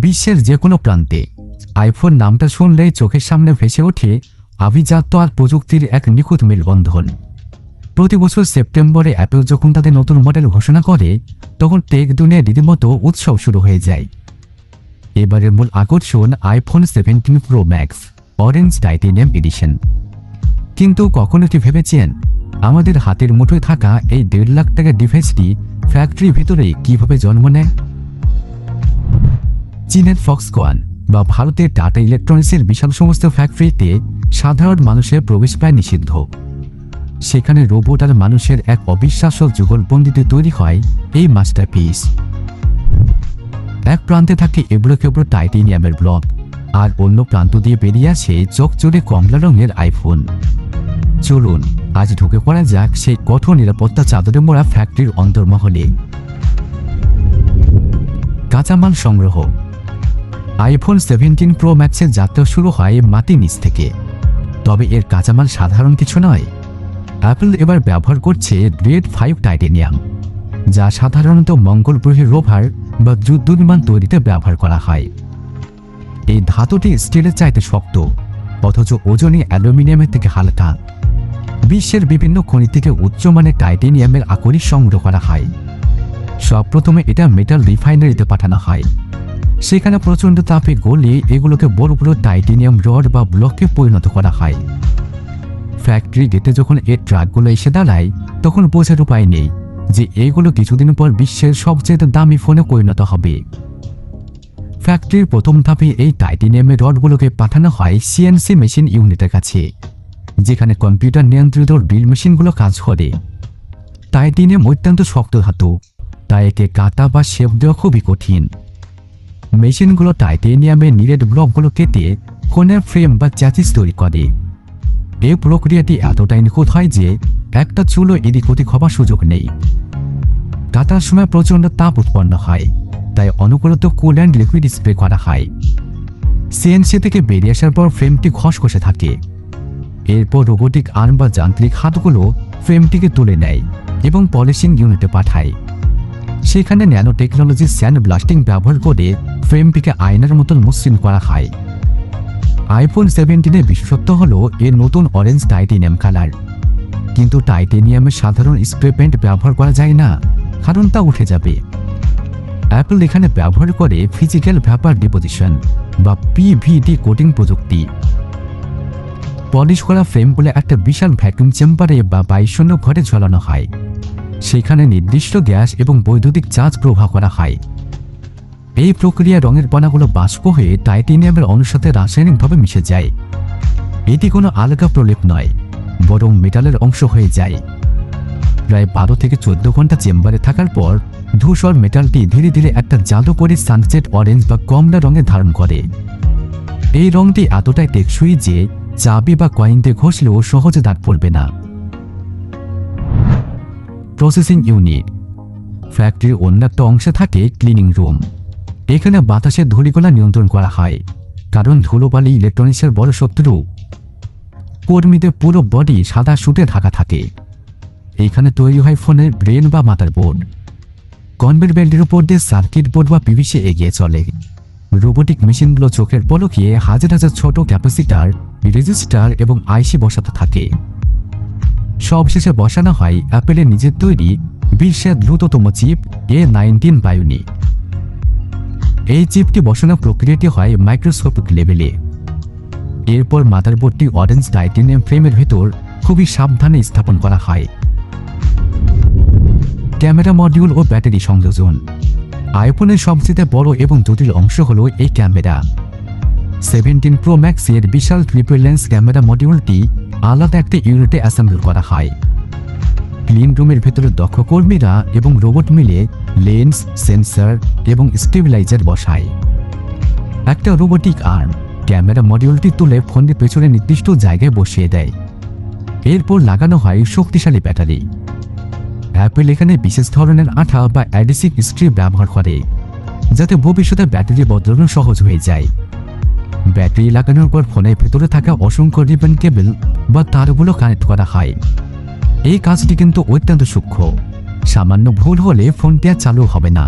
বিশ্বের যে কোনো প্রান্তে আইফোন নামটা শুনলেই চোখের সামনে ভেসে ওঠে আভিজাত্য আর প্রযুক্তির এক নিখুঁত মেলবন্ধন। প্রতি বছর সেপ্টেম্বরে অ্যাপল যখন তাদের নতুন মডেল ঘোষণা করে, তখন টেক দুনিয়ায় রীতিমতো উৎসব শুরু হয়ে যায়। এবারের মূল আকর্ষণ iPhone 17 Pro Max orange titanium edition. কিন্তু কখনো কি ভেবেছেন আমাদের হাতের মুঠোয় থাকা এই 1.5 লাখ টাকার ডিভাইসটি ফ্যাক্টরির ভিতরেই কিভাবে জন্ম নেয়? চীনের ফক্সকন বা ভারতের টাটা ইলেকট্রনিক্সের বিশাল সমস্ত ফ্যাক্টরিতে সাধারণ মানুষের প্রবেশ প্রায় নিষিদ্ধ। সেখানে রোবট আর মানুষের এক অবিশ্বাস্য যুগলবন্দিতে তৈরি হয় এই মাস্টারপিস। এক প্রান্তে থাকে এবড়ো খেবড়ো টাইটেনিয়ামের ব্লক, আর অন্য প্রান্ত দিয়ে বেরিয়ে আসে চকচকে কমলা রঙের আইফোন। চলুন আজ ঢুকে পড়া যাক সেই কঠোর নিরাপত্তা চাদরে মোড়া ফ্যাক্টরির অন্তর্মহলে। কাঁচামাল সংগ্রহ। আইফোন 17 প্রো ম্যাক্সের যাত্রা শুরু হয় মাটির নিচ থেকে। তবে এর কাঁচামাল সাধারণ কিছু নয়। অ্যাপল এবার ব্যবহার করছে গ্রেড 5 টাইটেনিয়াম, যা সাধারণত মঙ্গল গ্রহের রোভার বা যুদ্ধ বিমান তৈরিতে ব্যবহার করা হয়। এই ধাতুটি স্টিলের চাইতে শক্ত, অথচ ওজনে অ্যালুমিনিয়ামের থেকে হালকা। বিশ্বের বিভিন্ন খনি থেকে উচ্চমানের টাইটেনিয়ামের আকরিক সংগ্রহ করা হয়। সবপ্রথমে এটা মেটাল রিফাইনারিতে পাঠানো হয়। সেখানে প্রচণ্ড তাপে গলিয়ে এগুলোকে বড় বড় টাইটেনিয়াম রড বা ব্লকে পরিণত করা হয়। ফ্যাক্টরি গেটে যখন এর ট্রাকগুলো এসে দাঁড়ায়, তখন বোঝার উপায় নেই যে এগুলো কিছুদিন পর বিশ্বের সবচেয়ে দামি ফোনে পরিণত হবে। ফ্যাক্টরির প্রথম ধাপে এই টাইটেনিয়ামের রডগুলোকে পাঠানো হয় সিএনসি মেশিন ইউনিটের কাছে, যেখানে কম্পিউটার নিয়ন্ত্রিত ড্রিল মেশিনগুলো কাজ করে। টাইটেনিয়াম অত্যন্ত শক্ত ধাতু, তাই একে কাটা বা শেপ দেওয়া খুবই কঠিন। মেশিনগুলো টাইটেনিয়ামের নিরেট ব্লকগুলো কেটে ফোনের ফ্রেম বা চ্যাসিস তৈরি করে। এই প্রক্রিয়াটি এতটাই নিখুঁত হয় যে একটা চুলও এদিক ওদিক হবার সুযোগ নেই। কাটার সময় প্রচণ্ড তাপ উৎপন্ন হয়, তাই অনুকূলত কুল্যান্ট লিকুইড স্প্রে করা হয়। সিএনসি থেকে বেরিয়ে আসার পর ফ্রেমটি খসখসে থাকে। এরপর রোবোটিক আর্ম বা যান্ত্রিক হাতগুলো ফ্রেমটিকে তুলে নেয় এবং পলিশিং ইউনিটে পাঠায়। সেখানে ন্যানো টেকনোলজির স্যান্ড ব্লাস্টিং ব্যবহার করে ফ্রেমটিকে আয়নার মতন মসৃণ করা হয়। আইফোন 17-এর বিশেষত্ব হল এর নতুন অরেঞ্জ টাইটেনিয়াম কালার। কিন্তু টাইটেনিয়ামের সাধারণ স্প্রে পেইন্ট ব্যবহার করা যায় না, কারণ তা উঠে যাবে। অ্যাপল এখানে ব্যবহার করে ফিজিক্যাল ভ্যাপার ডিপোজিশন বা পিভিডি কোটিং প্রযুক্তি। পলিশ করা ফ্রেমগুলো একটা বিশাল ভ্যাকুয়াম চেম্বারে বা বায়ুশূন্য ঘরে ঝোলানো হয়। সেখানে নির্দিষ্ট গ্যাস এবং বৈদ্যুতিক চার্জ প্রবাহ করা হয়। এই প্রক্রিয়ায় রঙের কণাগুলো বাষ্প হয়ে টাইটেনিয়ামের অণুর সাথে রাসায়নিকভাবে মিশে যায়। এটি কোনো আলগা প্রলেপ নয়, বরং মেটালের অংশ হয়ে যায়। প্রায় 12 থেকে 14 ঘন্টা চেম্বারে থাকার পর ধূসর মেটালটি ধীরে ধীরে একটা জাদুকরী সানসেট অরেঞ্জ বা কমলা রঙে ধারণ করে। এই রঙটি এতটাই টেকসই যে চাবি বা কয়েন দিয়ে ঘষলেও সহজে দাগ পড়বে না। Processing unit. ফ্যাক্টরির অন্য একটা অংশে থাকে ক্লিনিং রুম। এখানে বাতাসের ধূলিকণা নিয়ন্ত্রণ করা হয়, কারণ ধুলোবালি ইলেকট্রনিক্সের বড় শত্রু। কর্মীদের পুরো বডি সাদা সুটে ঢাকা থাকে। এইখানে তৈরি হয় ফোনের ব্রেন বা মাদারবোর্ড। কনভেয়র বেল্টের উপর দিয়ে সার্কিট বোর্ড বা পিভিসি এগিয়ে চলে। রোবোটিক মেশিনগুলো চোখের পলকে হাজার হাজার ছোট ক্যাপাসিটার, রেজিস্টার এবং আইসি বসাতে থাকে। সবশেষে বসানো হয় অ্যাপেলের নিজের তৈরি বিশ্বের দ্রুততম চিপ A19 বায়োনিক। এই চিপটি বসানোর প্রক্রিয়াটি হয় মাইক্রোস্কোপিক লেভেলে। এরপর মাদারবোর্ডটি অরেঞ্জ টাইটেনিয়াম ফ্রেমের ভেতর খুবই সাবধানে স্থাপন করা হয়। ক্যামেরা মডিউল ও ব্যাটারি সংযোজন। আইফোনের সবচেয়ে বড় এবং জটিল অংশ হল এই ক্যামেরা। 17 প্রো ম্যাক্সের বিশাল ট্রিপল লেন্স ক্যামেরা মডিউলটি আলাদা একটা ইউনিটে অ্যাসেম্বল করা হয়। ক্লিন রুমের ভেতরে দক্ষ কর্মীরা এবং রোবট মিলে লেন্স, সেন্সর এবং স্টেবিলাইজার বসায়। একটা রোবোটিক আর্ম ক্যামেরা মডিউলটি তুলে ফোনের পেছনে নির্দিষ্ট জায়গায় বসিয়ে দেয়। এরপর লাগানো হয় শক্তিশালী ব্যাটারি। অ্যাপল এখানে বিশেষ ধরনের আঠা বা অ্যাডিসিভ স্ট্রিপ ব্যবহার করে, যাতে ভবিষ্যতে ব্যাটারি বদলানো সহজ হয়ে যায়। ব্যাটারি লাগানোর পর ফোনের ভেতরে থাকা অসংখ্য রিবন কেবল বা তারগুলো কানেক্ট করা হয়। এই কাজটি কিন্তু অত্যন্ত সূক্ষ্ম, সামান্য ভুল হলে ফোনটি আর চালু হবে না।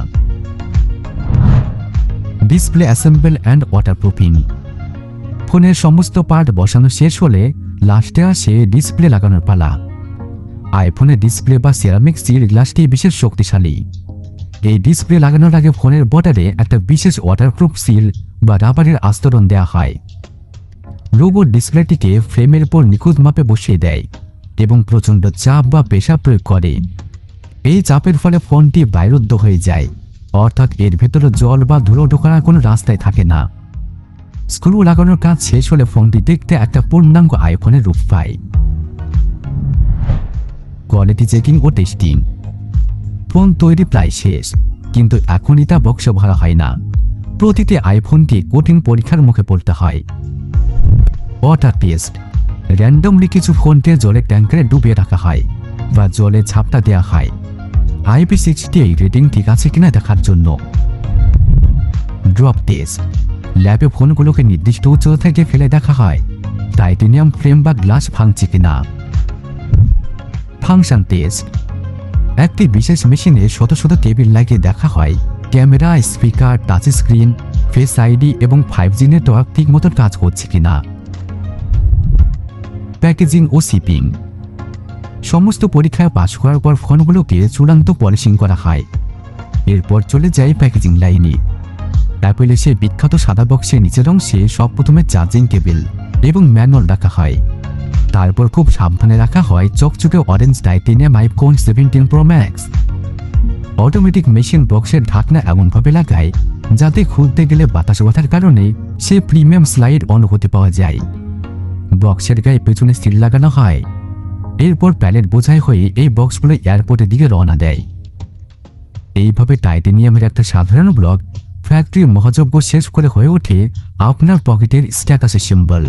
Display assemble and waterproofing. ফোনের সমস্ত পার্ট বসানো শেষ হলে লাস্টে আসে ডিসপ্লে লাগানোর পালা। আইফোনের ডিসপ্লে বা সিরামিক সিল গ্লাসটি বিশেষ শক্তিশালী। এই ডিসপ্লে লাগানোর আগে ফোনের বর্ডারে একটা বিশেষ ওয়াটারপ্রুফ সিল বা রাবারের আস্তরণ দেওয়া হয়। রোবট ডিসপ্লেটিকে ফ্রেমের উপর নিখুঁত মাপে বসিয়ে দেয় এবং প্রচণ্ড চাপ বা প্রেসার প্রয়োগ করে। এই চাপের ফলে ফোনটি বায়ুরুদ্ধ হয়ে যায়, অর্থাৎ এর ভেতরে জল বা ধুলো ঢোকানোর কোনো রাস্তায় থাকে না। স্ক্রু লাগানোর কাজ শেষ হলে ফোনটি দেখতে একটা পূর্ণাঙ্গ আইফোনের রূপ পায়। কোয়ালিটি চেকিং ও টেস্টিং। ফোন তৈরি প্রায় শেষ, কিন্তু এখনই তা বক্সে ভরা হয় না। প্রতিটি আইফোনটি কঠিন পরীক্ষার মুখে পড়তে হয়। Water test. র্যান্ডমলি কিছু ফোনকে জলের ট্যাঙ্কারে ডুবিয়ে রাখা হয় বা জলে ঝাপটা দেওয়া হয় IP68 রেটিং ঠিক আছে কিনা দেখার জন্য। Drop test. ল্যাবে ফোনগুলোকে নির্দিষ্ট উচ্চতা থেকে ফেলে দেখা হয় টাইটেনিয়াম ফ্রেম বা গ্লাস ভাঙছে কিনা। Function test. একটি বিশেষ মেশিনে শত শত টেবিল লাগিয়ে দেখা হয় camera, speaker, touch screen, face ID এবং 5G নেটওয়ার্ক ঠিক মতন কাজ করছে কিনা। প্যাকেজিং ও শিপিং। সমস্ত পরীক্ষায় পাশ করার পর ফোনগুলোকে চূড়ান্ত পলিশিং করা হয়। এরপর চলে যায় প্যাকেজিং লাইনে। অ্যাপেলের সেই বিখ্যাত সাদা বক্সের নিচের অংশে সব প্রথমে চার্জিং কেবল এবং ম্যানুয়াল রাখা হয়। তারপর খুব সাবধানে রাখা হয় চকচকে orange titanium iPhone 17 Pro max. Automatic machine বক্সের ঢাকনা এমনভাবে লাগায় যাতে খুলতে গেলে বাতাস বাঁধার কারণে সে প্রিমিয়াম স্লাইড অনুভূতি পাওয়া যায়। বক্সের গায়ে পেছনে সিল লাগানো হয়। এরপর প্যালেট বোঝাই হয়ে এই বক্সগুলো এয়ারপোর্টের দিকে রওনা দেয়। এইভাবে টাইটেনিয়ামের একটা সাধারণ ব্লক ফ্যাক্টরি মহাযজ্ঞ শেষ করে হয়ে ওঠে আপনার পকেটের স্ট্যাটাসের সিম্বল।